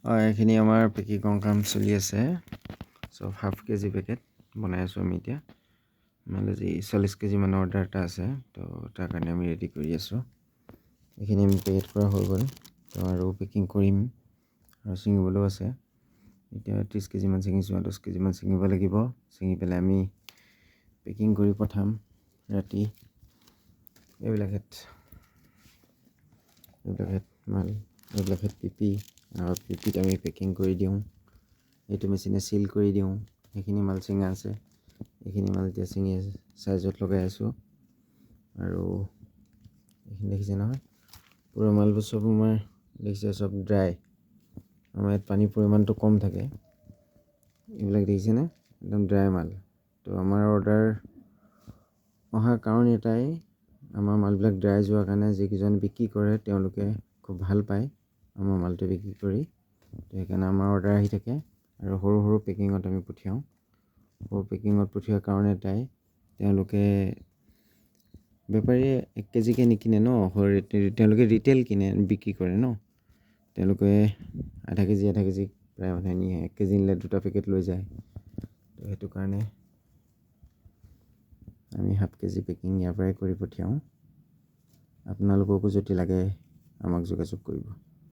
এইখিনি আমাৰ পেকিঙৰ কাম চলি আছে। চব হাফ কেজি পেকেট বনাই আছোঁ আমি এতিয়া। মানে যি 40 কেজি মানৰ অৰ্ডাৰ এটা আছে, তো তাৰ কাৰণে আমি ৰেডি কৰি আছোঁ। এইখিনি আমি পেকেট কৰা হৈ গ'ল, তো আৰু পেকিং কৰিম আৰু ছিঙিবলৈও আছে। এতিয়া 30 কেজিমান ছিঙিছোঁ আৰু 10 কেজিমান ছিঙিব লাগিব। ছিঙি পেলাই আমি পেকিং কৰি পঠাম ৰাতি। এইবিলাক মাল, এইবিলাক পিপি আৰু পিপিত আমি পেকিং কৰি দিওঁ। এইটো মেচিনে চিল কৰি দিওঁ। সেইখিনি মাল ছিঙা আছে, এইখিনি মাল এতিয়া ছিঙি চাইজত লগাই আছোঁ। আৰু এইখিনি দেখিছে নহয়, পুৰা মালবোৰ চব আমাৰ দেখিছে চব ড্ৰাই। আমাৰ ইয়াত পানীৰ পৰিমাণটো কম থাকে। এইবিলাক দেখিছেনে, একদম ড্ৰাই মাল। তো আমাৰ অৰ্ডাৰ অহাৰ কাৰণ এটাই, আমাৰ মালবিলাক ড্ৰাই যোৱাৰ কাৰণে যিকেইজন বিক্ৰী কৰে তেওঁলোকে খুব ভাল পায় আমাৰ মালটো বিক্ৰী কৰি। তো সেইকাৰণে আমাৰ অৰ্ডাৰ আহি থাকে আৰু সৰু সৰু পেকিঙত আমি পঠিয়াওঁ। সৰু পেকিঙত পঠিওৱাৰ কাৰণ এটাই, তেওঁলোকে বেপাৰীয়ে 1 কেজিকৈ নিকিনে ন, তেওঁলোকে ৰিটেইল কিনে, বিক্ৰী কৰে ন। তেওঁলোকে আধা কেজি প্ৰায় মানুহে নিয়ে। 1 কেজি নিলে 2টা পেকেট লৈ যায়। তো সেইটো কাৰণে আমি হাফ কেজি পেকিং ইয়াৰ পৰাই কৰি পঠিয়াওঁ। আপোনালোককো যদি লাগে আমাক যোগাযোগ কৰিব।